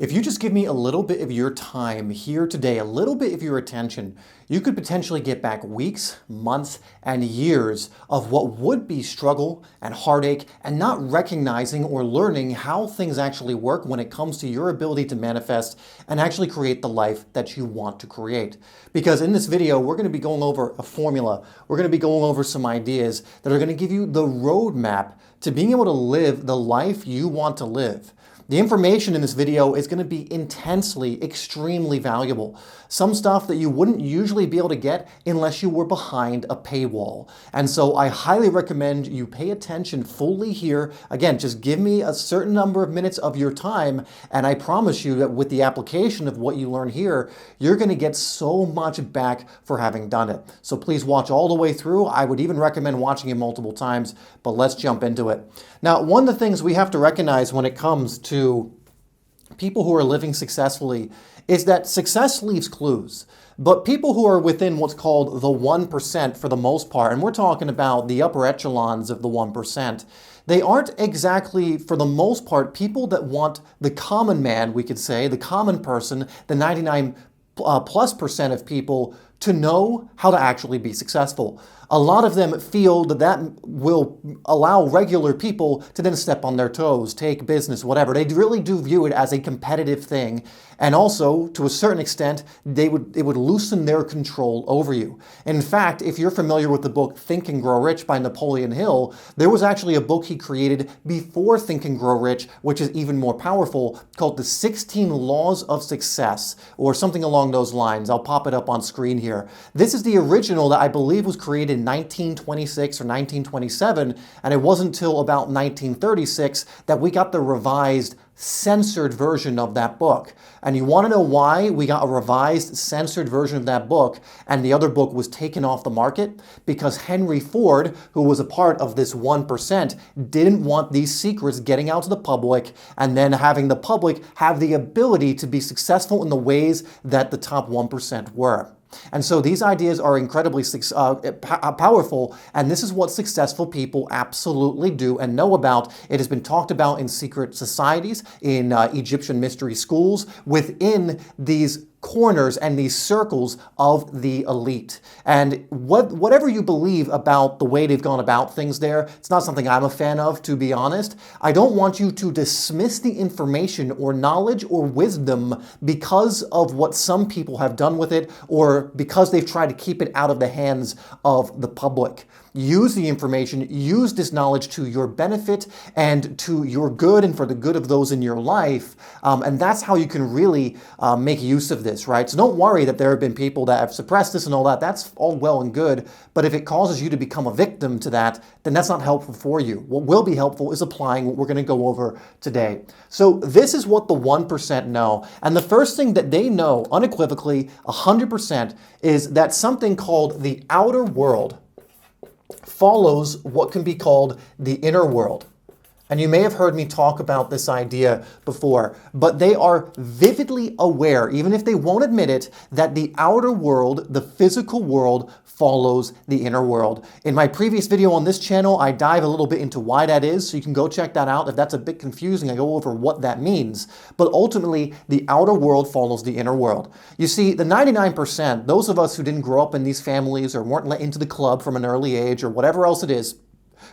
If you just give me a little bit of your time here today, a little bit of your attention, you could potentially get back weeks, months, and years of what would be struggle and heartache and not recognizing or learning how things actually work when it comes to your ability to manifest and actually create the life that you want to create. Because in this video, we're going to be going over a formula. We're going to be going over some ideas that are going to give you the roadmap to being able to live the life you want to live. The information in this video is going to be intensely, extremely valuable. Some stuff that you wouldn't usually be able to get unless you were behind a paywall. And so I highly recommend you pay attention fully here. Again, just give me a certain number of minutes of your time, and I promise you that with the application of what you learn here, you're going to get so much back for having done it. So please watch all the way through. I would even recommend watching it multiple times, but let's jump into it. Now, one of the things we have to recognize when it comes to people who are living successfully is that success leaves clues. But people who are within what's called the 1% for the most part, and we're talking about the upper echelons of the 1%, they aren't exactly, for the most part, people that want the common man, we could say, the common person, the 99 plus percent of people to know how to actually be successful. A lot of them feel that that will allow regular people to then step on their toes, take business, whatever. They really do view it as a competitive thing. And also, to a certain extent, it would loosen their control over you. In fact, if you're familiar with the book Think and Grow Rich by Napoleon Hill, there was actually a book he created before Think and Grow Rich, which is even more powerful, called The 16 Laws of Success, or something along those lines. I'll pop it up on screen here. This is the original that I believe was created in 1926 or 1927, and it wasn't until about 1936 that we got the revised censored version of that book. And you want to know why we got a revised censored version of that book and the other book was taken off the market? Because Henry Ford, who was a part of this 1%, didn't want these secrets getting out to the public and then having the public have the ability to be successful in the ways that the top 1% were. And so these ideas are incredibly powerful, and this is what successful people absolutely do and know about. It has been talked about in secret societies, in Egyptian mystery schools, within these corners and these circles of the elite. And whatever you believe about the way they've gone about things there, it's not something I'm a fan of, to be honest. I don't want you to dismiss the information or knowledge or wisdom because of what some people have done with it or because they've tried to keep it out of the hands of the public. Use the information, use this knowledge to your benefit and to your good and for the good of those in your life. And that's how you can really make use of this, right? So don't worry that there have been people that have suppressed this and all that. That's all well and good. But if it causes you to become a victim to that, then that's not helpful for you. What will be helpful is applying what we're going to go over today. So this is what the 1% know. And the first thing that they know unequivocally, 100%, is that something called the outer world follows what can be called the inner world. And you may have heard me talk about this idea before, but they are vividly aware, even if they won't admit it, that the outer world, the physical world, follows the inner world. In my previous video on this channel, I dive a little bit into why that is, so you can go check that out. If that's a bit confusing, I go over what that means. But ultimately, the outer world follows the inner world. You see, the 99%, those of us who didn't grow up in these families or weren't let into the club from an early age or whatever else it is,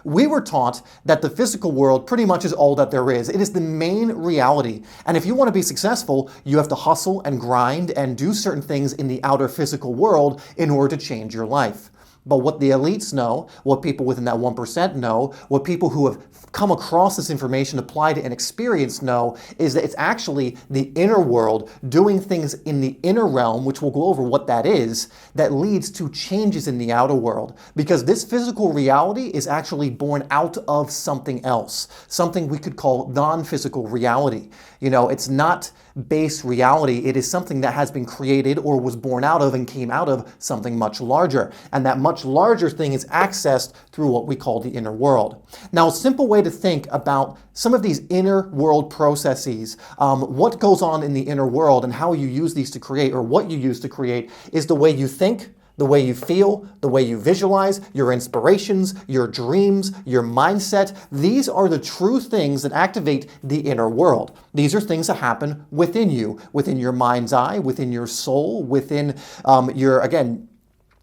we were taught that the physical world pretty much is all that there is. It is the main reality. And if you want to be successful, you have to hustle and grind and do certain things in the outer physical world in order to change your life. But what the elites know, what people within that 1% know, what people who have come across this information, applied it, and experienced know, is that it's actually the inner world doing things in the inner realm, which we'll go over what that is, that leads to changes in the outer world. Because this physical reality is actually born out of something else, something we could call non-physical reality. You know, it's not base reality. It is something that has been created or was born out of and came out of something much larger. And that much larger thing is accessed through what we call the inner world. Now, a simple way to think about some of these inner world processes, what goes on in the inner world and how you use these to create, or what you use to create, is the way you think, The way you feel, the way you visualize, your inspirations, your dreams, your mindset, these are the true things that activate the inner world. These are things that happen within you, within your mind's eye, within your soul, within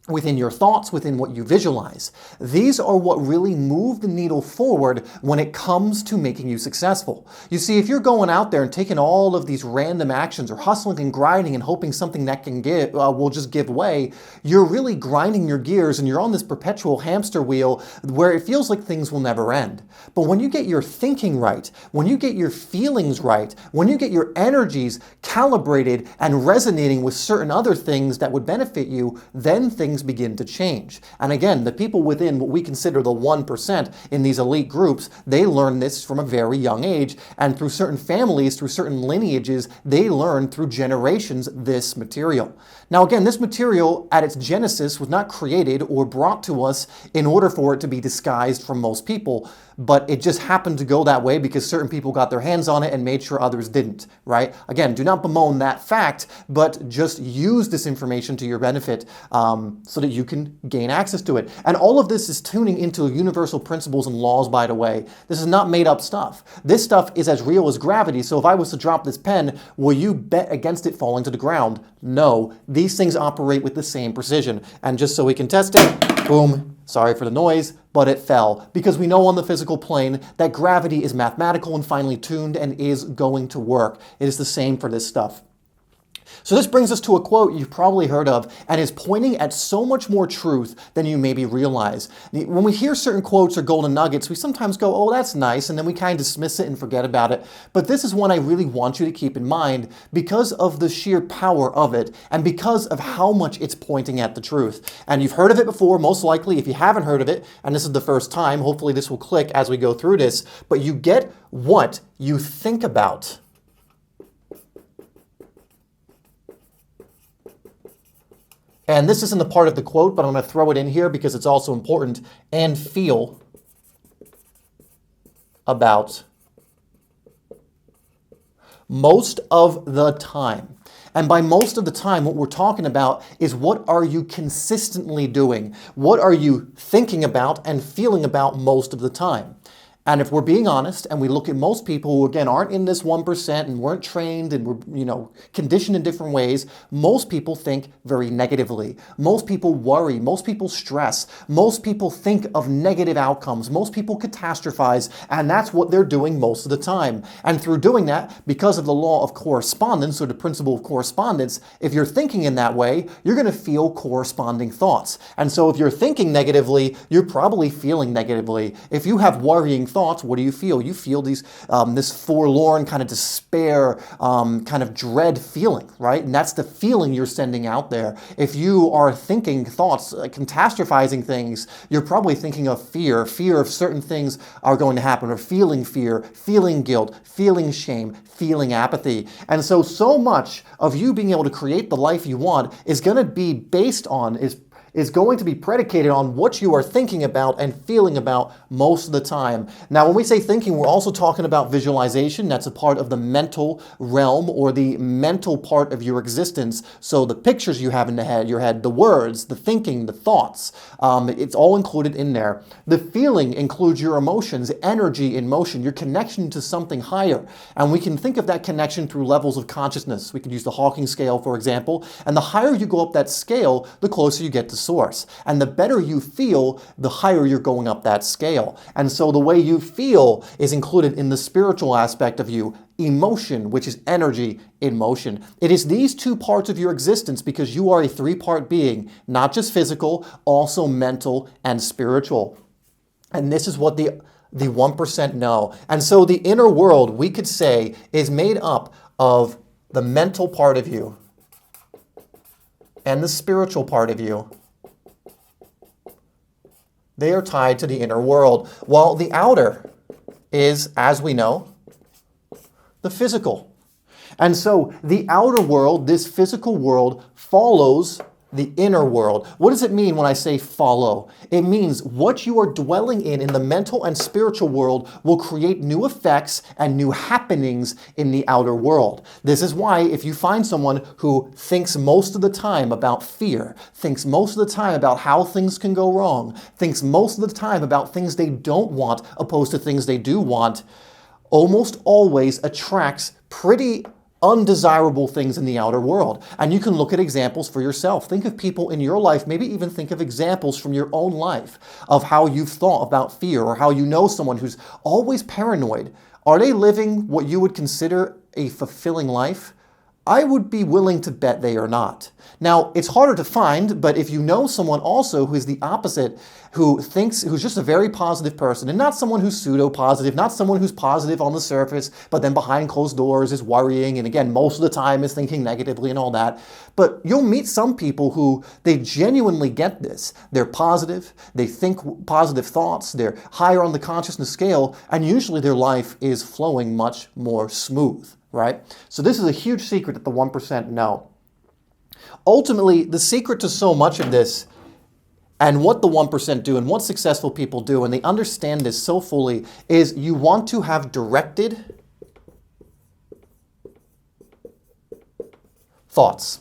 within your thoughts, within what you visualize. These are what really move the needle forward when it comes to making you successful. You see, if you're going out there and taking all of these random actions or hustling and grinding and hoping something that can give will just give way, you're really grinding your gears and you're on this perpetual hamster wheel where it feels like things will never end. But when you get your thinking right, when you get your feelings right, when you get your energies calibrated and resonating with certain other things that would benefit you, then things begin to change. And again, the people within what we consider the 1% in these elite groups, they learn this from a very young age, and through certain families, through certain lineages, they learn through generations this material. Now again, this material at its genesis was not created or brought to us in order for it to be disguised from most people, but it just happened to go that way because certain people got their hands on it and made sure others didn't, right? Again, do not bemoan that fact, but just use this information to your benefit so that you can gain access to it. And all of this is tuning into universal principles and laws, by the way. This is not made up stuff. This stuff is as real as gravity, so if I was to drop this pen, will you bet against it falling to the ground? No. These things operate with the same precision. And just so we can test it, boom, sorry for the noise, but it fell. Because we know on the physical plane that gravity is mathematical and finely tuned and is going to work. It is the same for this stuff. So this brings us to a quote you've probably heard of and is pointing at so much more truth than you maybe realize. When we hear certain quotes or golden nuggets, we sometimes go, oh, that's nice, and then we kind of dismiss it and forget about it. But this is one I really want you to keep in mind because of the sheer power of it and because of how much it's pointing at the truth. And you've heard of it before, most likely. If you haven't heard of it, and this is the first time, hopefully this will click as we go through this, but you get what you think about. And this isn't a part of the quote, but I'm going to throw it in here because it's also important. And feel about most of the time. And by most of the time, what we're talking about is what are you consistently doing? What are you thinking about and feeling about most of the time? And if we're being honest and we look at most people who, again, aren't in this 1% and weren't trained and were, conditioned in different ways, most people think very negatively. Most people worry. Most people stress. Most people think of negative outcomes. Most people catastrophize, and that's what they're doing most of the time. And through doing that, because of the law of correspondence or the principle of correspondence, if you're thinking in that way, you're going to feel corresponding thoughts. And so if you're thinking negatively, you're probably feeling negatively. If you have worrying thoughts, what do you feel? You feel these this forlorn kind of despair, kind of dread feeling, right? And that's the feeling you're sending out there. If you are thinking thoughts, catastrophizing things, you're probably thinking of fear of certain things are going to happen, or feeling fear, feeling guilt, feeling shame, feeling apathy. And so much of you being able to create the life you want is going to be based on, is going to be predicated on what you are thinking about and feeling about most of the time. Now, when we say thinking, we're also talking about visualization. That's a part of the mental realm or the mental part of your existence. So the pictures you have in your head, the words, the thinking, the thoughts, it's all included in there. The feeling includes your emotions, energy in motion, your connection to something higher. And we can think of that connection through levels of consciousness. We could use the Hawking scale, for example. And the higher you go up that scale, the closer you get to source. And the better you feel, the higher you're going up that scale. And so the way you feel is included in the spiritual aspect of you. Emotion, which is energy in motion. It is these two parts of your existence because you are a three-part being, not just physical, also mental and spiritual. And this is what the 1% know. And so the inner world, we could say, is made up of the mental part of you and the spiritual part of you. They are tied to the inner world, while the outer is, as we know, the physical. And so the outer world, this physical world, follows the inner world. What does it mean when I say follow? It means what you are dwelling in the mental and spiritual world will create new effects and new happenings in the outer world. This is why if you find someone who thinks most of the time about fear, thinks most of the time about how things can go wrong, thinks most of the time about things they don't want opposed to things they do want, almost always attracts pretty undesirable things in the outer world. And you can look at examples for yourself. Think of people in your life, maybe even think of examples from your own life of how you've thought about fear or how you know someone who's always paranoid. Are they living what you would consider a fulfilling life? I would be willing to bet they are not. Now, it's harder to find, but if you know someone also who is the opposite, who's just a very positive person, and not someone who's pseudo-positive, not someone who's positive on the surface, but then behind closed doors is worrying, and again, most of the time is thinking negatively and all that. But you'll meet some people who they genuinely get this. They're positive, they think positive thoughts, they're higher on the consciousness scale, and usually their life is flowing much more smooth. Right? So this is a huge secret that the 1% know. Ultimately, the secret to so much of this and what the 1% do and what successful people do, and they understand this so fully, is you want to have directed thoughts.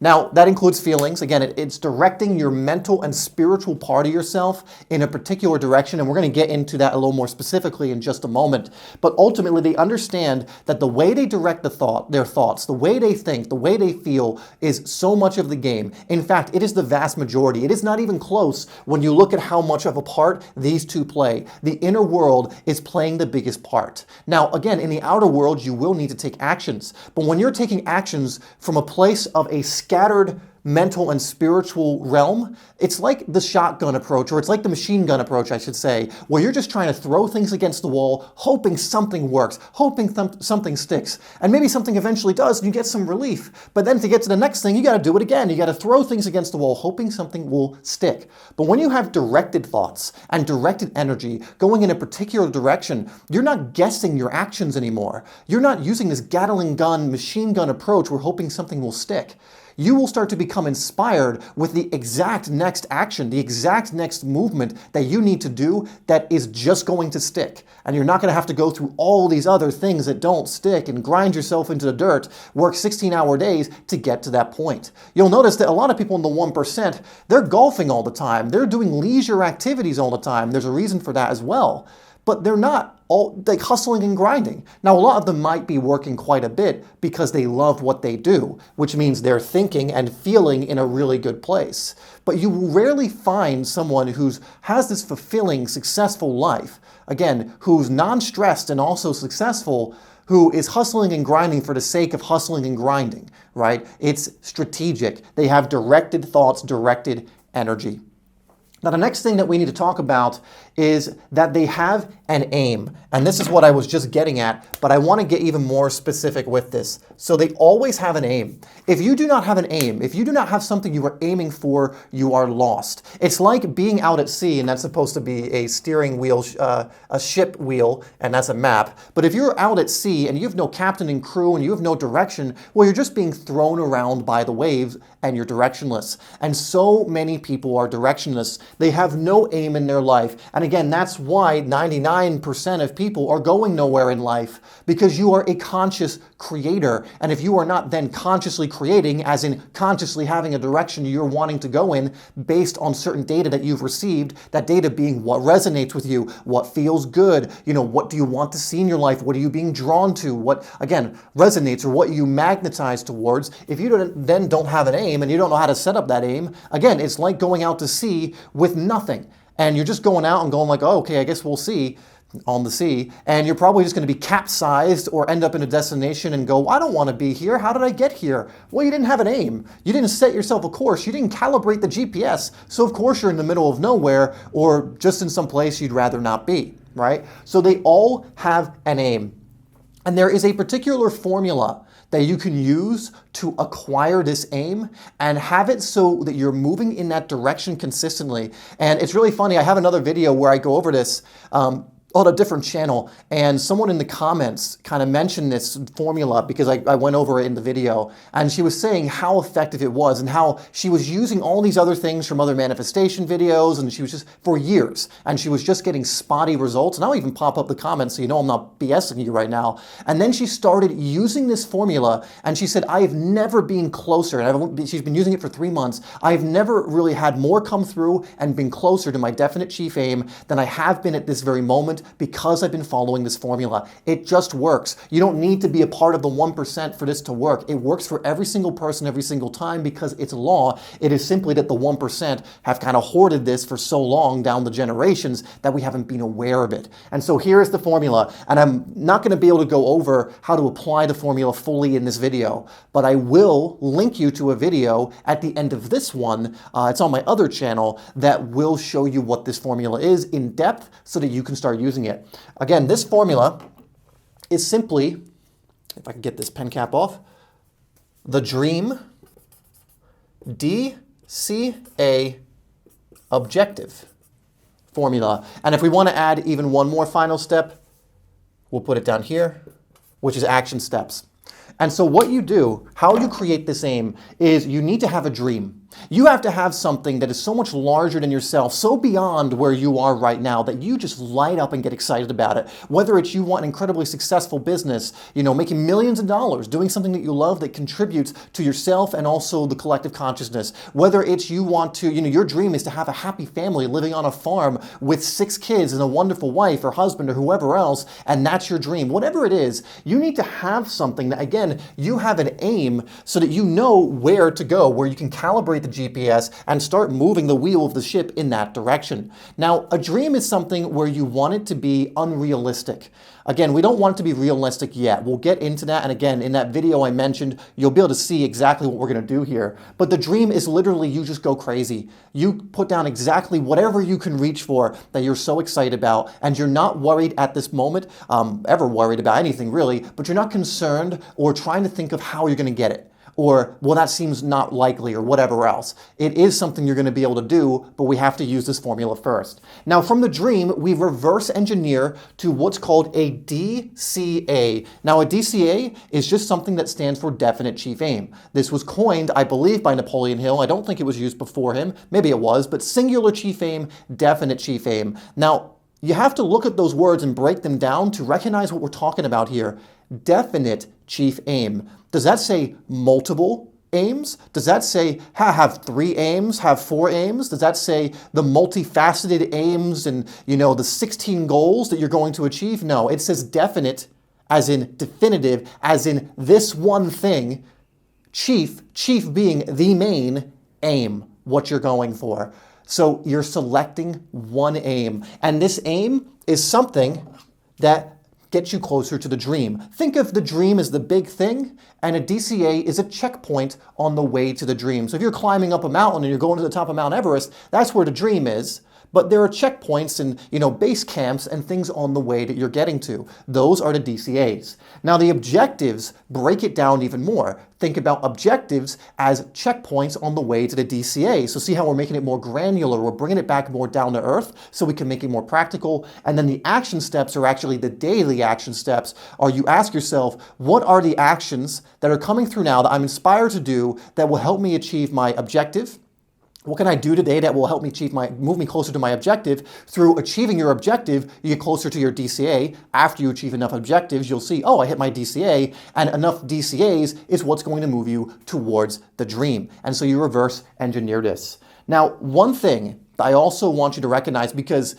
Now, that includes feelings. Again, it's directing your mental and spiritual part of yourself in a particular direction, and we're going to get into that a little more specifically in just a moment. But ultimately, they understand that the way they direct their thoughts, the way they think, the way they feel is so much of the game. In fact, it is the vast majority. It is not even close when you look at how much of a part these two play. The inner world is playing the biggest part. Now, again, in the outer world, you will need to take actions. But when you're taking actions from a place of a scattered mental and spiritual realm, it's like the shotgun approach, or it's like the machine gun approach, I should say, where you're just trying to throw things against the wall, hoping something works, hoping something sticks, and maybe something eventually does, and you get some relief. But then to get to the next thing, you got to do it again. You got to throw things against the wall, hoping something will stick. But when you have directed thoughts and directed energy going in a particular direction, you're not guessing your actions anymore. You're not using this Gatling gun, machine gun approach where hoping something will stick. You will start to become inspired with the exact next action, the exact next movement that you need to do that is just going to stick. And you're not going to have to go through all these other things that don't stick and grind yourself into the dirt, work 16-hour days to get to that point. You'll notice that a lot of people in the 1%, they're golfing all the time. They're doing leisure activities all the time. There's a reason for that as well. But they're not all like hustling and grinding. Now, a lot of them might be working quite a bit because they love what they do, which means they're thinking and feeling in a really good place. But you will rarely find someone who has this fulfilling, successful life, again, who's non-stressed and also successful, who is hustling and grinding for the sake of hustling and grinding, right? It's strategic. They have directed thoughts, directed energy. Now, the next thing that we need to talk about is that they have an aim. And this is what I was just getting at, but I want to get even more specific with this. So they always have an aim. If you do not have an aim, if you do not have something you are aiming for, you are lost. It's like being out at sea, and that's supposed to be a steering wheel, a ship wheel, and that's a map. But if you're out at sea and you have no captain and crew and you have no direction, well, you're just being thrown around by the waves and you're directionless. And so many people are directionless. They have no aim in their life. And again, that's why 99% of people are going nowhere in life, because you are a conscious creator. And if you are not then consciously creating, as in consciously having a direction you're wanting to go in based on certain data that you've received, that data being what resonates with you, what feels good, what do you want to see in your life, what are you being drawn to, what, again, resonates or what you magnetize towards. If you then don't have an aim and you don't know how to set up that aim, again, it's like going out to sea with nothing. And you're just going out and going like, oh, okay, I guess we'll see on the sea. And you're probably just going to be capsized or end up in a destination and go, I don't want to be here. How did I get here? Well, you didn't have an aim. You didn't set yourself a course. You didn't calibrate the GPS. So of course you're in the middle of nowhere or just in some place you'd rather not be, right? So they all have an aim. And there is a particular formula that you can use to acquire this aim and have it so that you're moving in that direction consistently. And it's really funny. I have another video where I go over this. on a different channel, and someone in the comments kind of mentioned this formula because I went over it in the video, and she was saying how effective it was and how she was using all these other things from other manifestation videos, and she was just for years, and she was just getting spotty results. And I'll even pop up the comments so you know I'm not BSing you right now. And then she started using this formula, and she said, I have never been closer, and she's been using it for 3 months. I've never really had more come through and been closer to my definite chief aim than I have been at this very moment, because I've been following this formula. It just works. You don't need to be a part of the 1% for this to work. It works for every single person every single time because it's law. It is simply that the 1% have kind of hoarded this for so long down the generations that we haven't been aware of it. And so here's the formula, and I'm not going to be able to go over how to apply the formula fully in this video, but I will link you to a video at the end of this one. It's on my other channel that will show you what this formula is in depth so that you can start using it. Again, this formula is simply, if I can get this pen cap off, the DREAM DCA objective formula. And if we want to add even one more final step, we'll put it down here, which is action steps. And so what you do, how you create this aim, is you need to have a dream. You have to have something that is so much larger than yourself, so beyond where you are right now, that you just light up and get excited about it. Whether it's you want an incredibly successful business, making millions of dollars, doing something that you love that contributes to yourself and also the collective consciousness. Whether it's you want to, your dream is to have a happy family living on a farm with 6 kids and a wonderful wife or husband or whoever else, and that's your dream. Whatever it is, you need to have something that, again, you have an aim so that you know where to go, where you can calibrate the GPS and start moving the wheel of the ship in that direction. Now, a dream is something where you want it to be unrealistic. Again, we don't want it to be realistic yet. We'll get into that. And again, in that video I mentioned, you'll be able to see exactly what we're going to do here. But the dream is literally you just go crazy. You put down exactly whatever you can reach for that you're so excited about, and you're not worried at this moment, ever worried about anything really, but you're not concerned or trying to think of how you're going to get it. Or, well, that seems not likely, or whatever else. It is something you're going to be able to do, but we have to use this formula first. Now, from the dream, we reverse engineer to what's called a DCA. Now, a DCA is just something that stands for definite chief aim. This was coined, I believe, by Napoleon Hill. I don't think it was used before him. Maybe it was, but singular chief aim, definite chief aim. Now, you have to look at those words and break them down to recognize what we're talking about here. Definite chief aim. Does that say multiple aims? Does that say have 3 aims, have 4 aims? Does that say the multifaceted aims and the 16 goals that you're going to achieve? No, it says definite, as in definitive, as in this one thing. Chief being the main aim, what you're going for. So you're selecting one aim, and this aim is something that gets you closer to the dream. Think of the dream as the big thing, and a DCA is a checkpoint on the way to the dream. So if you're climbing up a mountain and you're going to the top of Mount Everest, that's where the dream is. But there are checkpoints and base camps and things on the way that you're getting to. Those are the DCAs. Now the objectives break it down even more. Think about objectives as checkpoints on the way to the DCA. So see how we're making it more granular. We're bringing it back more down to earth so we can make it more practical. And then the action steps are actually the daily action steps. Or you ask yourself, what are the actions that are coming through now that I'm inspired to do that will help me achieve my objective? What can I do today that will help me move me closer to my objective? Through achieving your objective, you get closer to your DCA. After you achieve enough objectives, you'll see, oh, I hit my DCA, and enough DCAs is what's going to move you towards the dream. And so you reverse engineer this. Now, one thing I also want you to recognize, because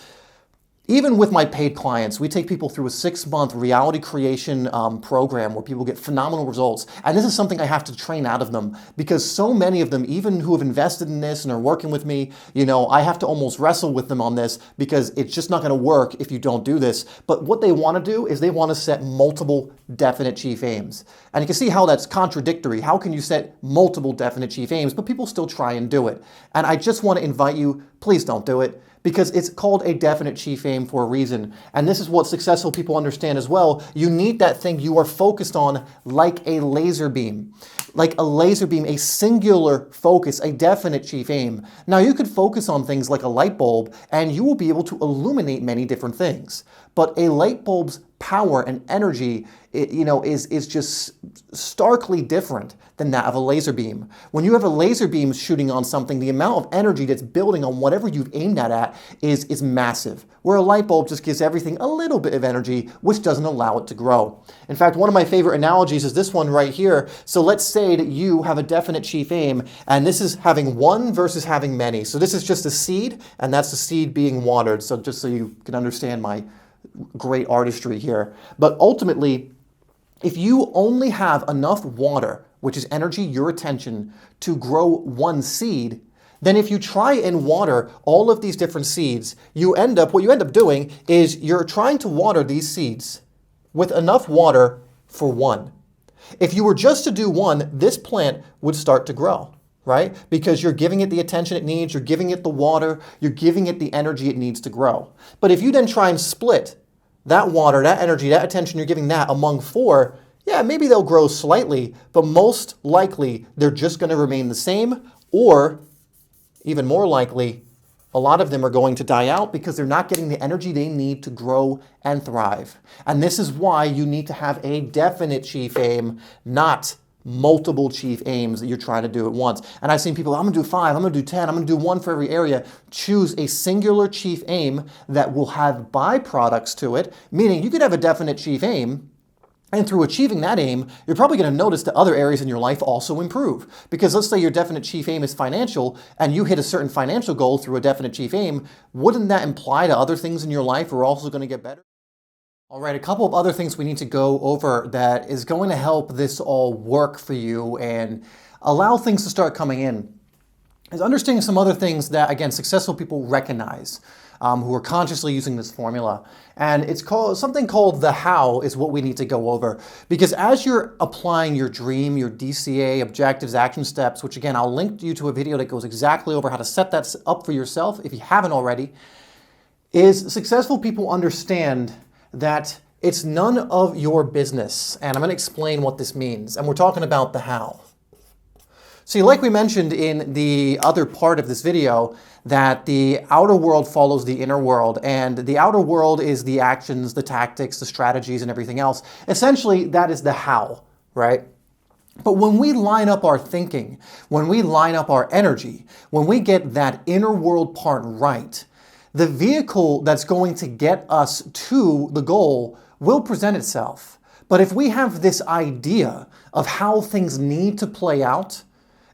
even with my paid clients, we take people through a 6-month reality creation program where people get phenomenal results. And this is something I have to train out of them, because so many of them, even who have invested in this and are working with me, I have to almost wrestle with them on this, because it's just not going to work if you don't do this. But what they want to do is they want to set multiple definite chief aims. And you can see how that's contradictory. How can you set multiple definite chief aims, but people still try and do it? And I just want to invite you, please don't do it. because it's called a definite chief aim for a reason. And this is what successful people understand as well. You need that thing you are focused on like a laser beam. Like a laser beam, a singular focus, a definite chief aim. Now you could focus on things like a light bulb and you will be able to illuminate many different things. But a light bulb's power and energy, is just starkly different than that of a laser beam. When you have a laser beam shooting on something, the amount of energy that's building on whatever you've aimed at is massive. Where a light bulb just gives everything a little bit of energy, which doesn't allow it to grow. In fact, one of my favorite analogies is this one right here. So let's say that you have a definite chief aim, and this is having one versus having many. So this is just a seed, and that's the seed being watered. So just so you can understand my great artistry here. But ultimately, if you only have enough water, which is energy, your attention, to grow one seed, then if you try and water all of these different seeds, what you end up doing is you're trying to water these seeds with enough water for one. If you were just to do one, this plant would start to grow, right? Because you're giving it the attention it needs, you're giving it the water, you're giving it the energy it needs to grow. But if you then try and split that water, that energy, that attention you're giving that among four, yeah, maybe they'll grow slightly, but most likely they're just going to remain the same, or even more likely, a lot of them are going to die out because they're not getting the energy they need to grow and thrive. And this is why you need to have a definite chief aim, not multiple chief aims that you're trying to do at once. And I've seen people, I'm gonna do 5, I'm gonna do 10, I'm gonna do 1 for every area. Choose a singular chief aim that will have byproducts to it, meaning you could have a definite chief aim, and through achieving that aim, you're probably going to notice that other areas in your life also improve. Because let's say your definite chief aim is financial, and you hit a certain financial goal through a definite chief aim, wouldn't that imply that other things in your life are also going to get better? All right, a couple of other things we need to go over that is going to help this all work for you and allow things to start coming in is understanding some other things that, again, successful people recognize. Who are consciously using this formula. And it's called something called the how is what we need to go over. Because as you're applying your dream, your DCA, objectives, action steps, which again, I'll link you to a video that goes exactly over how to set that up for yourself if you haven't already, is successful people understand that it's none of your business. And I'm going to explain what this means. And we're talking about the how. See, like we mentioned in the other part of this video, that the outer world follows the inner world, and the outer world is the actions, the tactics, the strategies, and everything else. Essentially, that is the how, right? But when we line up our thinking, when we line up our energy, when we get that inner world part right, the vehicle that's going to get us to the goal will present itself. But if we have this idea of how things need to play out,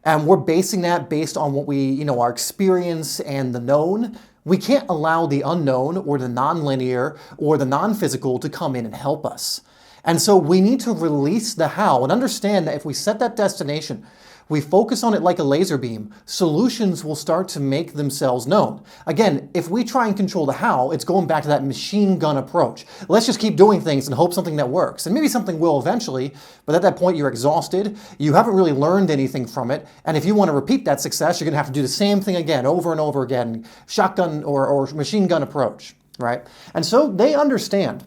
and we're basing that based on what we, our experience and the known, we can't allow the unknown or the non-linear or the non-physical to come in and help us. And so we need to release the how and understand that if we set that destination, we focus on it like a laser beam, solutions will start to make themselves known. Again, if we try and control the how, it's going back to that machine gun approach. Let's just keep doing things and hope something that works. And maybe something will eventually, but at that point you're exhausted, you haven't really learned anything from it, and if you want to repeat that success, you're going to have to do the same thing again, over and over again, shotgun or machine gun approach, right? And so they understand,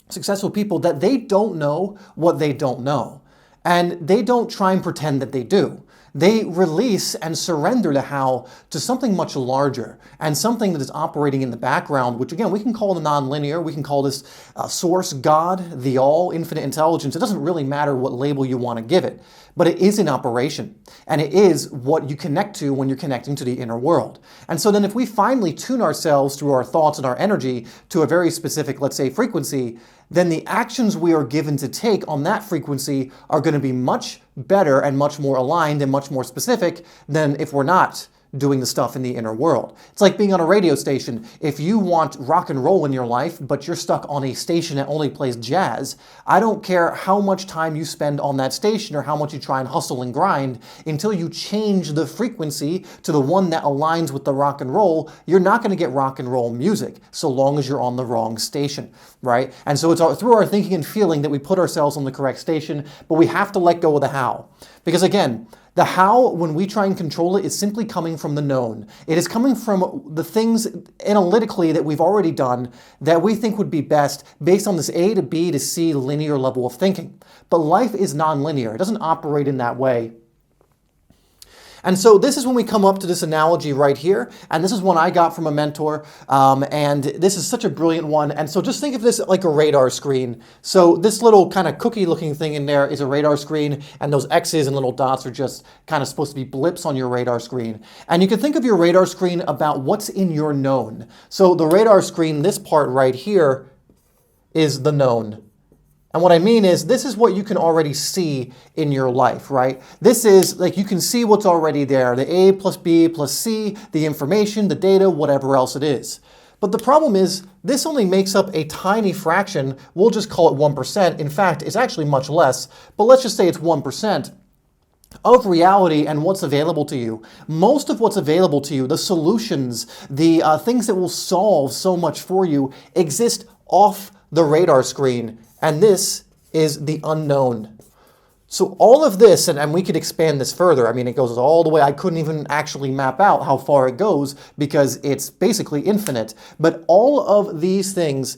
successful people, that they don't know what they don't know. And they don't try and pretend that they do. They release and surrender the how to something much larger and something that is operating in the background, which again, we can call the nonlinear, we can call this source, God, the all, infinite intelligence. It doesn't really matter what label you want to give it, but it is in operation. And it is what you connect to when you're connecting to the inner world. And so then if we finally tune ourselves through our thoughts and our energy to a very specific, let's say, frequency, then the actions we are given to take on that frequency are going to be much better and much more aligned and much more specific than if we're not doing the stuff in the inner world. It's like being on a radio station. If you want rock and roll in your life, but you're stuck on a station that only plays jazz, I don't care how much time you spend on that station or how much you try and hustle and grind, until you change the frequency to the one that aligns with the rock and roll, you're not going to get rock and roll music so long as you're on the wrong station, right? And so it's through our thinking and feeling that we put ourselves on the correct station, but we have to let go of the how. Because again, The how, when we try and control it, is simply coming from the known. It is coming from the things analytically that we've already done that we think would be best based on this A to B to C linear level of thinking. But life is nonlinear. It doesn't operate in that way. And so this is when we come up to this analogy right here, and this is one I got from a mentor, and this is such a brilliant one. And so just think of this like a radar screen. So this little kind of cookie-looking thing in there is a radar screen, and those X's and little dots are just kind of supposed to be blips on your radar screen. And you can think of your radar screen about what's in your known. So the radar screen, this part right here, is the known. And what I mean is, this is what you can already see in your life, right? This is like, you can see what's already there, the A plus B plus C, the information, the data, whatever else it is. But the problem is, this only makes up a tiny fraction. We'll just call it 1%. In fact, it's actually much less, but let's just say it's 1% of reality and what's available to you. Most of what's available to you, the solutions, the things that will solve so much for you, exist off the radar screen. And this is the unknown. So all of this, and we could expand this further. I mean, it goes all the way. I couldn't even actually map out how far it goes because it's basically infinite. But all of these things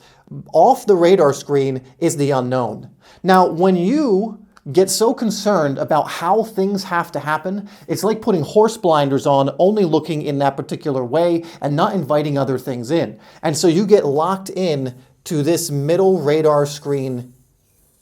off the radar screen is the unknown. Now, when you get so concerned about how things have to happen, it's like putting horse blinders on, only looking in that particular way and not inviting other things in. And so you get locked in to this middle radar screen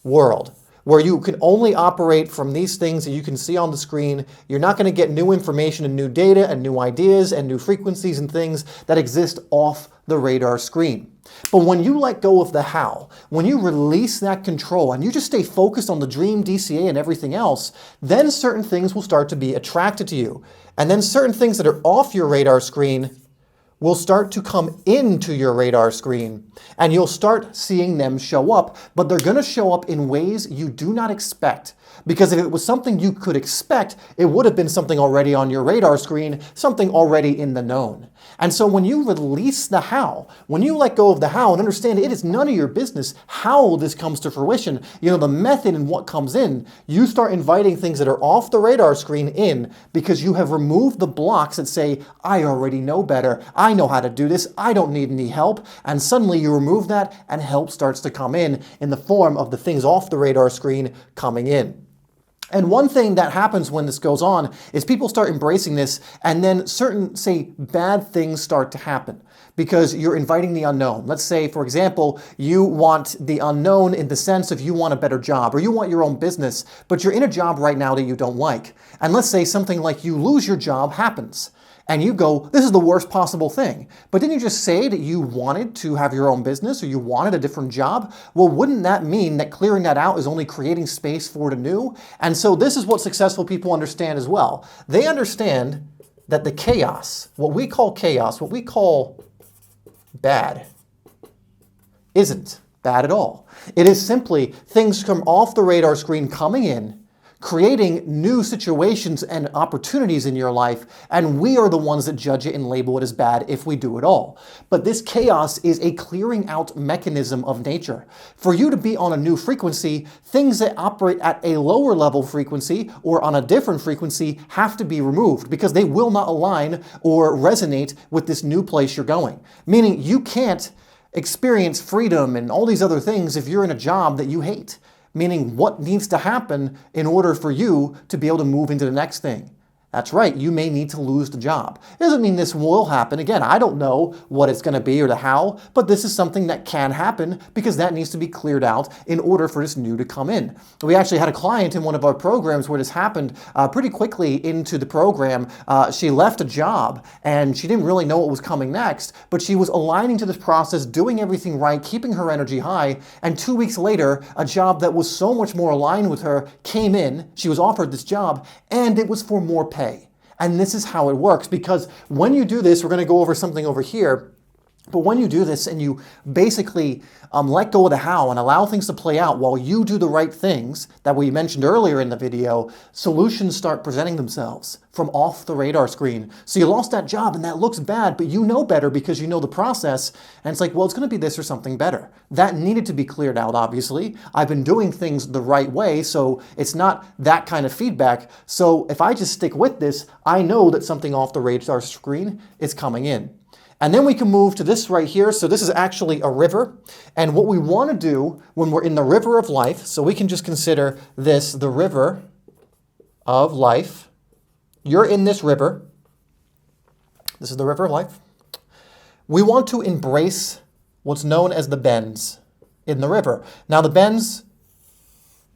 world where you can only operate from these things that you can see on the screen. You're not going to get new information and new data and new ideas and new frequencies and things that exist off the radar screen. But when you let go of the how, when you release that control and you just stay focused on the dream, DCA, and everything else, then certain things will start to be attracted to you. And then certain things that are off your radar screen will start to come into your radar screen, and you'll start seeing them show up, but they're going to show up in ways you do not expect. Because if it was something you could expect, it would have been something already on your radar screen, something already in the known. And so when you release the how, when you let go of the how and understand it is none of your business how this comes to fruition, the method and what comes in, you start inviting things that are off the radar screen in because you have removed the blocks that say, I already know better, I know how to do this, I don't need any help. And suddenly you remove that and help starts to come in the form of the things off the radar screen coming in. And one thing that happens when this goes on is people start embracing this, and then certain, say, bad things start to happen because you're inviting the unknown. Let's say, for example, you want the unknown in the sense of you want a better job or you want your own business, but you're in a job right now that you don't like. And let's say something like you lose your job happens. And you go, this is the worst possible thing. But didn't you just say that you wanted to have your own business or you wanted a different job? Well, wouldn't that mean that clearing that out is only creating space for the new? And so this is what successful people understand as well. They understand that the chaos, what we call chaos, what we call bad, isn't bad at all. It is simply things come off the radar screen coming in, creating new situations and opportunities in your life, and we are the ones that judge it and label it as bad if we do it all. But this chaos is a clearing out mechanism of nature. For you to be on a new frequency, things that operate at a lower level frequency or on a different frequency have to be removed because they will not align or resonate with this new place you're going. Meaning you can't experience freedom and all these other things if you're in a job that you hate. Meaning what needs to happen in order for you to be able to move into the next thing? That's right, you may need to lose the job. It doesn't mean this will happen. Again, I don't know what it's going to be or the how, but this is something that can happen because that needs to be cleared out in order for this new to come in. We actually had a client in one of our programs where this happened pretty quickly into the program. She left a job and she didn't really know what was coming next, but she was aligning to this process, doing everything right, keeping her energy high, and 2 weeks later, a job that was so much more aligned with her came in. She was offered this job, and it was for more pay. And this is how it works, because when you do this, we're going to go over something over here. But when you do this and you basically let go of the how and allow things to play out while you do the right things that we mentioned earlier in the video, solutions start presenting themselves from off the radar screen. So you lost that job and that looks bad, but you know better because you know the process. And it's like, well, it's going to be this or something better. That needed to be cleared out, obviously. I've been doing things the right way, so it's not that kind of feedback. So if I just stick with this, I know that something off the radar screen is coming in. And then we can move to this right here. So this is actually a river. And what we want to do when we're in the river of life, so we can just consider this the river of life. You're in this river. This is the river of life. We want to embrace what's known as the bends in the river. Now the bends,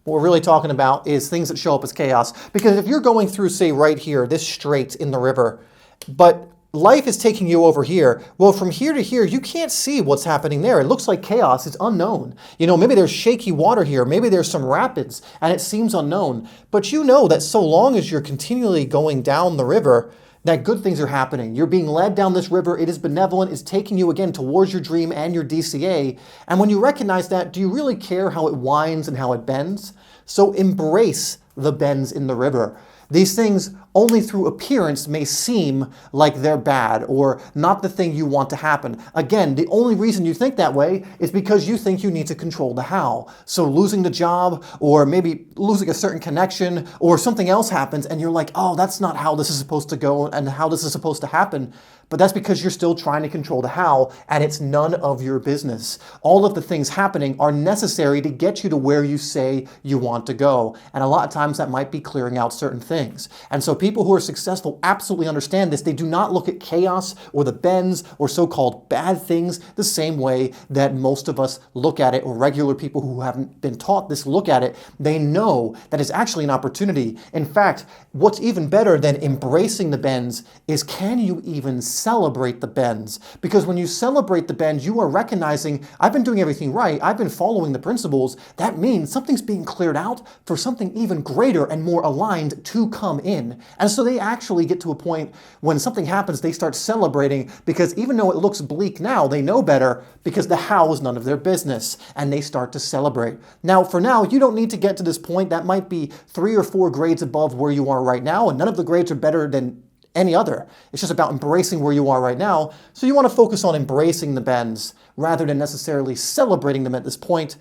what we're really talking about is things that show up as chaos. Because if you're going through, say, right here, this strait in the river, but life is taking you over here. Well, from here to here, you can't see what's happening there. It looks like chaos. It's unknown. You know, maybe there's shaky water here. Maybe there's some rapids, and it seems unknown. But you know that so long as you're continually going down the river, that good things are happening. You're being led down this river. It is benevolent. It's taking you again towards your dream and your DCA. And when you recognize that, do you really care how it winds and how it bends? So embrace the bends in the river. These things only through appearance may seem like they're bad or not the thing you want to happen. Again, the only reason you think that way is because you think you need to control the how. So losing the job or maybe losing a certain connection or something else happens and you're like, oh, that's not how this is supposed to go and how this is supposed to happen. But that's because you're still trying to control the how, and it's none of your business. All of the things happening are necessary to get you to where you say you want to go. And a lot of times that might be clearing out certain things. And so people who are successful absolutely understand this. They do not look at chaos or the bends or so-called bad things the same way that most of us look at it, or regular people who haven't been taught this look at it. They know that it's actually an opportunity. In fact, what's even better than embracing the bends is, can you even celebrate the bends? Because when you celebrate the bends, you are recognizing, I've been doing everything right. I've been following the principles. That means something's being cleared out for something even greater and more aligned to come in. And so they actually get to a point when something happens, they start celebrating, because even though it looks bleak now, they know better because the how is none of their business, and they start to celebrate. Now, for now, you don't need to get to this point. That might be 3 or 4 grades above where you are right now, and none of the grades are better than any other. It's just about embracing where you are right now. So you want to focus on embracing the bends rather than necessarily celebrating them at this point.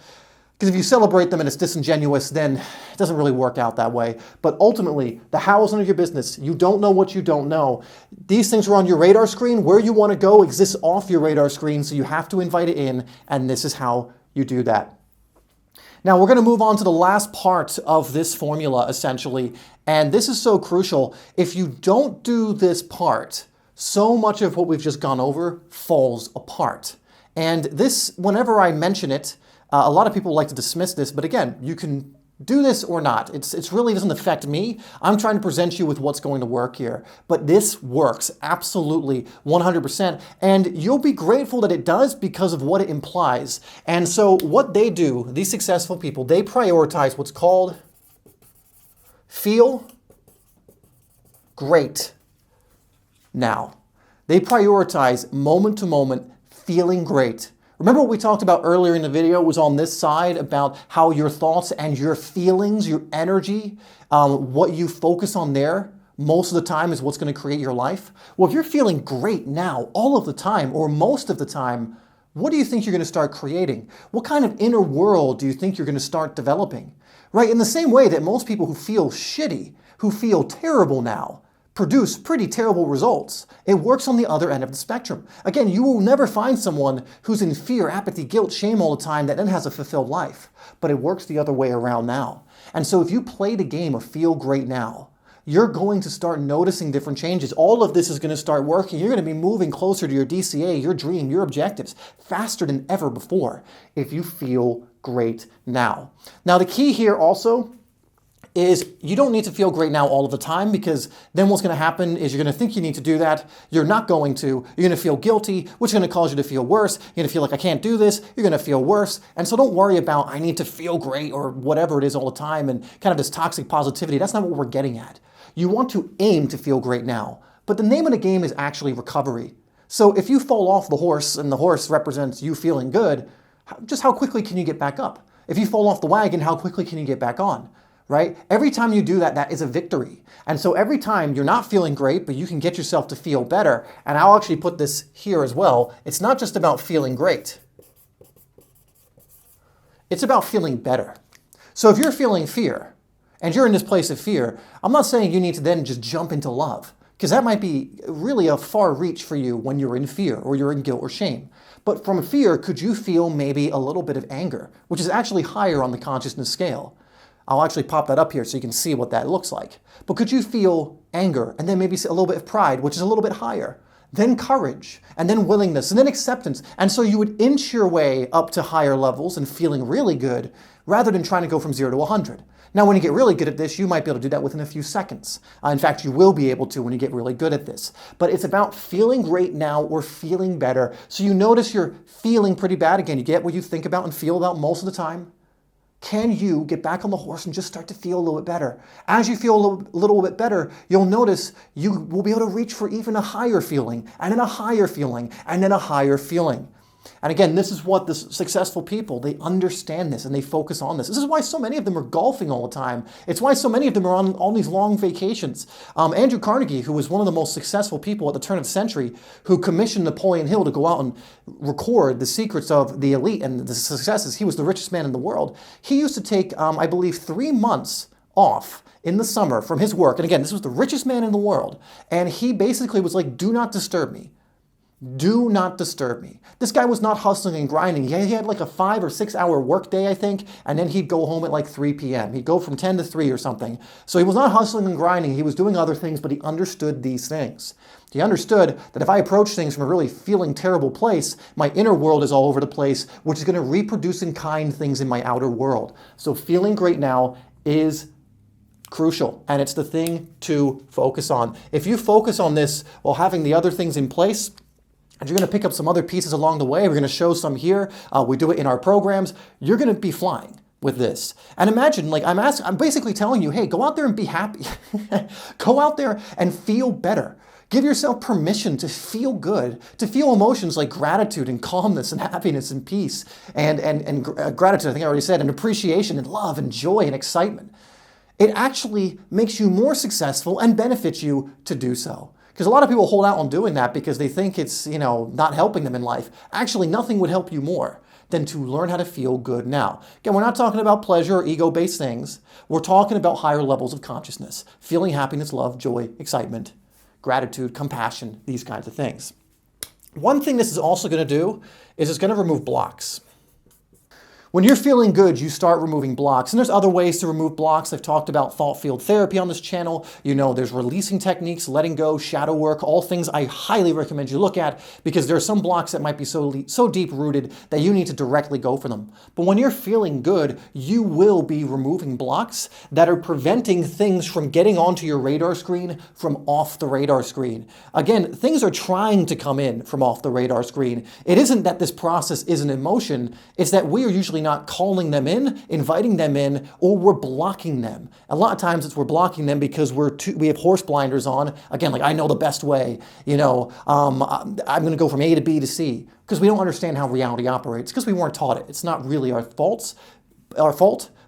Because if you celebrate them and it's disingenuous, then it doesn't really work out that way. But ultimately, the how is none of your business. You don't know what you don't know. These things are on your radar screen. Where you want to go exists off your radar screen, so you have to invite it in, and this is how you do that. Now we're going to move on to the last part of this formula, essentially, and this is so crucial. If you don't do this part, so much of what we've just gone over falls apart. And this, whenever I mention it, a lot of people like to dismiss this, but again, you can do this or not. It's really doesn't affect me. I'm trying to present you with what's going to work here. But this works absolutely 100%. And you'll be grateful that it does because of what it implies. And so what they do, these successful people, they prioritize what's called feel great now. They prioritize moment to moment feeling great. Remember what we talked about earlier in the video was on this side about how your thoughts and your feelings, your energy, what you focus on there most of the time is what's going to create your life. Well, if you're feeling great now all of the time or most of the time, what do you think you're going to start creating? What kind of inner world do you think you're going to start developing? Right? In the same way that most people who feel shitty, who feel terrible now, produce pretty terrible results. It works on the other end of the spectrum. Again, you will never find someone who's in fear, apathy, guilt, shame all the time that then has a fulfilled life. But it works the other way around now. And so if you play the game of feel great now, you're going to start noticing different changes. All of this is going to start working. You're going to be moving closer to your DCA, your dream, your objectives, faster than ever before if you feel great now. Now, the key here also is you don't need to feel great now all of the time, because then what's going to happen is you're going to think you need to do that. You're not going to. You're going to feel guilty, which is going to cause you to feel worse. You're going to feel like, I can't do this. You're going to feel worse. And so don't worry about, I need to feel great or whatever it is all the time and kind of this toxic positivity. That's not what we're getting at. You want to aim to feel great now. But the name of the game is actually recovery. So if you fall off the horse and the horse represents you feeling good, just how quickly can you get back up? If you fall off the wagon, how quickly can you get back on? Right? Every time you do that, that is a victory. And so every time you're not feeling great, but you can get yourself to feel better. And I'll actually put this here as well. It's not just about feeling great. It's about feeling better. So if you're feeling fear and you're in this place of fear, I'm not saying you need to then just jump into love, because that might be really a far reach for you when you're in fear or you're in guilt or shame. But from fear, could you feel maybe a little bit of anger, which is actually higher on the consciousness scale? I'll actually pop that up here so you can see what that looks like. But could you feel anger and then maybe a little bit of pride, which is a little bit higher? Then courage, and then willingness, and then acceptance. And so you would inch your way up to higher levels and feeling really good rather than trying to go from 0 to 100. Now, when you get really good at this, you might be able to do that within a few seconds. In fact, you will be able to when you get really good at this. But it's about feeling great now or feeling better. So you notice you're feeling pretty bad again. You get what you think about and feel about most of the time. Can you get back on the horse and just start to feel a little bit better? As you feel a little bit better, you'll notice you will be able to reach for even a higher feeling, and then a higher feeling, and then a higher feeling. And again, this is what the successful people, they understand this and they focus on this. This is why so many of them are golfing all the time. It's why so many of them are on all these long vacations. Andrew Carnegie, who was one of the most successful people at the turn of the century, who commissioned Napoleon Hill to go out and record the secrets of the elite and the successes. He was the richest man in the world. He used to take, I believe, 3 months off in the summer from his work. And again, this was the richest man in the world. And he basically was like, do not disturb me. Do not disturb me. This guy was not hustling and grinding. He had like a 5 or 6 hour work day, I think, and then he'd go home at like 3 p.m. He'd go from 10 to 3 or something. So he was not hustling and grinding. He was doing other things, but he understood these things. He understood that if I approach things from a really feeling terrible place, my inner world is all over the place, which is going to reproduce in kind things in my outer world. So feeling great now is crucial, and it's the thing to focus on. If you focus on this while having the other things in place, and you're going to pick up some other pieces along the way. We're going to show some here. We do it in our programs. You're going to be flying with this. And imagine, like I'm basically telling you, hey, go out there and be happy. Go out there and feel better. Give yourself permission to feel good, to feel emotions like gratitude and calmness and happiness and peace and gratitude, I think I already said, and appreciation and love and joy and excitement. It actually makes you more successful and benefits you to do so. Because a lot of people hold out on doing that because they think it's, not helping them in life. Actually, nothing would help you more than to learn how to feel good now. Again, we're not talking about pleasure or ego-based things. We're talking about higher levels of consciousness, feeling happiness, love, joy, excitement, gratitude, compassion, these kinds of things. One thing this is also going to do is it's going to remove blocks. When you're feeling good, you start removing blocks. And there's other ways to remove blocks. I've talked about thought field therapy on this channel. There's releasing techniques, letting go, shadow work, all things I highly recommend you look at because there are some blocks that might be so deep rooted that you need to directly go for them. But when you're feeling good, you will be removing blocks that are preventing things from getting onto your radar screen from off the radar screen. Again, things are trying to come in from off the radar screen. It isn't that this process isn't in motion. It's that we are usually not calling them in, inviting them in, or we're blocking them. A lot of times we're blocking them because we have horse blinders on. Again, like I know the best way, I'm going to go from A to B to C because we don't understand how reality operates because we weren't taught it. It's not really our fault.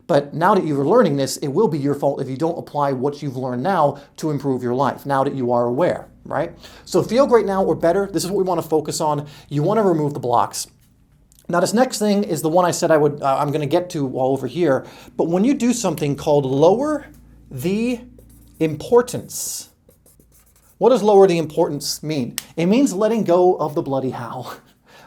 But now that you're learning this, it will be your fault if you don't apply what you've learned now to improve your life, now that you are aware, right? So feel great now or better. This is what we want to focus on. You want to remove the blocks. Now, this next thing is the one I said I'm going to get to while over here. But when you do something called lower the importance, what does lower the importance mean? It means letting go of the bloody how.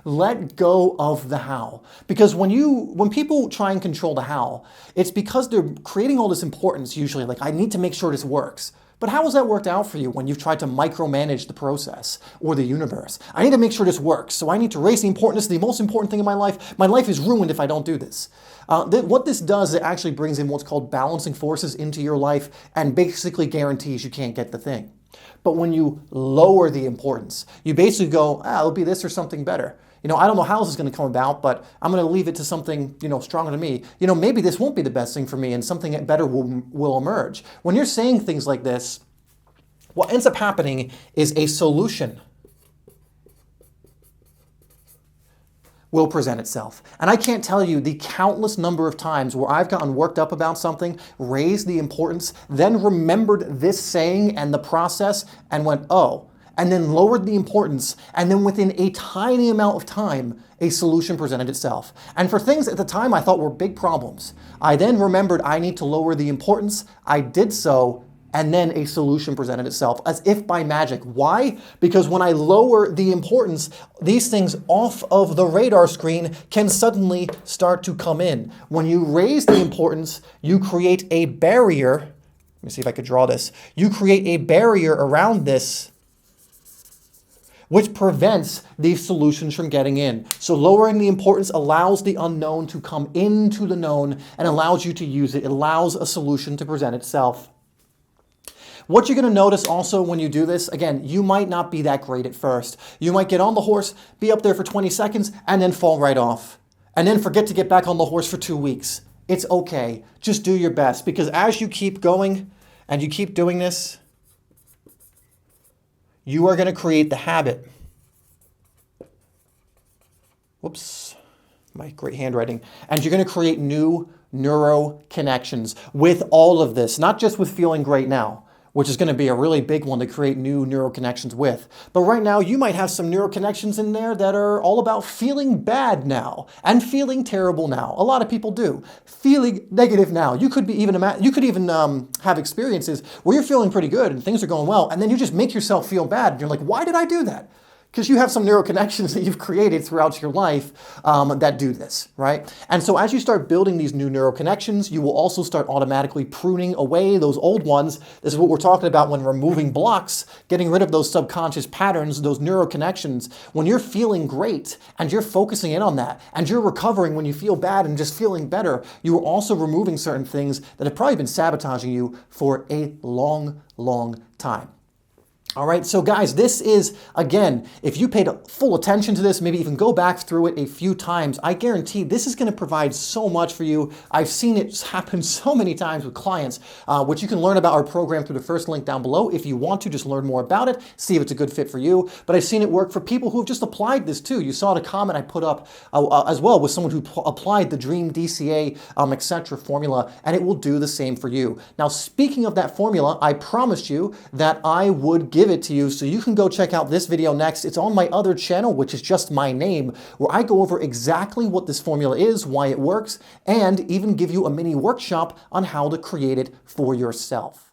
Let go of the how. Because when people try and control the how, it's because they're creating all this importance usually, like I need to make sure this works. But how has that worked out for you when you've tried to micromanage the process or the universe? I need to make sure this works, so I need to raise the importance. The most important thing in my life. My life is ruined if I don't do this. What this does, it actually brings in what's called balancing forces into your life and basically guarantees you can't get the thing. But when you lower the importance, you basically go, it'll be this or something better. I don't know how this is going to come about, but I'm going to leave it to something, stronger than me. Maybe this won't be the best thing for me and something better will emerge. When you're saying things like this, what ends up happening is a solution will present itself. And I can't tell you the countless number of times where I've gotten worked up about something, raised the importance, then remembered this saying and the process and went, oh, and then lowered the importance, and then within a tiny amount of time, a solution presented itself. And for things at the time I thought were big problems, I then remembered I need to lower the importance, I did so, and then a solution presented itself as if by magic. Why? Because when I lower the importance, these things off of the radar screen can suddenly start to come in. When you raise the importance, you create a barrier. Let me see if I could draw this. You create a barrier around this which prevents these solutions from getting in. So lowering the importance allows the unknown to come into the known and allows you to use it. It allows a solution to present itself. What you're going to notice also when you do this, again, you might not be that great at first. You might get on the horse, be up there for 20 seconds, and then fall right off. And then forget to get back on the horse for 2 weeks. It's okay. Just do your best, because as you keep going and you keep doing this, you are going to create the habit. Whoops, my great handwriting. And you're going to create new neuro connections with all of this, not just with feeling great now, which is going to be a really big one to create new neural connections with. But right now, you might have some neural connections in there that are all about feeling bad now and feeling terrible now. A lot of people do. Feeling negative now. You could even have experiences where you're feeling pretty good and things are going well, and then you just make yourself feel bad. And you're like, why did I do that? Because you have some neural connections that you've created throughout your life that do this, right? And so as you start building these new neural connections, you will also start automatically pruning away those old ones. This is what we're talking about when removing blocks, getting rid of those subconscious patterns, those neural connections. When you're feeling great and you're focusing in on that and you're recovering when you feel bad and just feeling better, you are also removing certain things that have probably been sabotaging you for a long, long time. All right, so guys, this is, again, if you paid full attention to this, maybe even go back through it a few times, I guarantee this is going to provide so much for you. I've seen it happen so many times with clients, which you can learn about our program through the first link down below if you want to just learn more about it, see if it's a good fit for you. But I've seen it work for people who have just applied this too. You saw the comment I put up as well with someone who applied the Dream DCA, etc. formula, and it will do the same for you. Now, speaking of that formula, I promised you that I would give it to you, so you can go check out this video next. It's on my other channel, which is just my name, where I go over exactly what this formula is, why it works, and even give you a mini workshop on how to create it for yourself.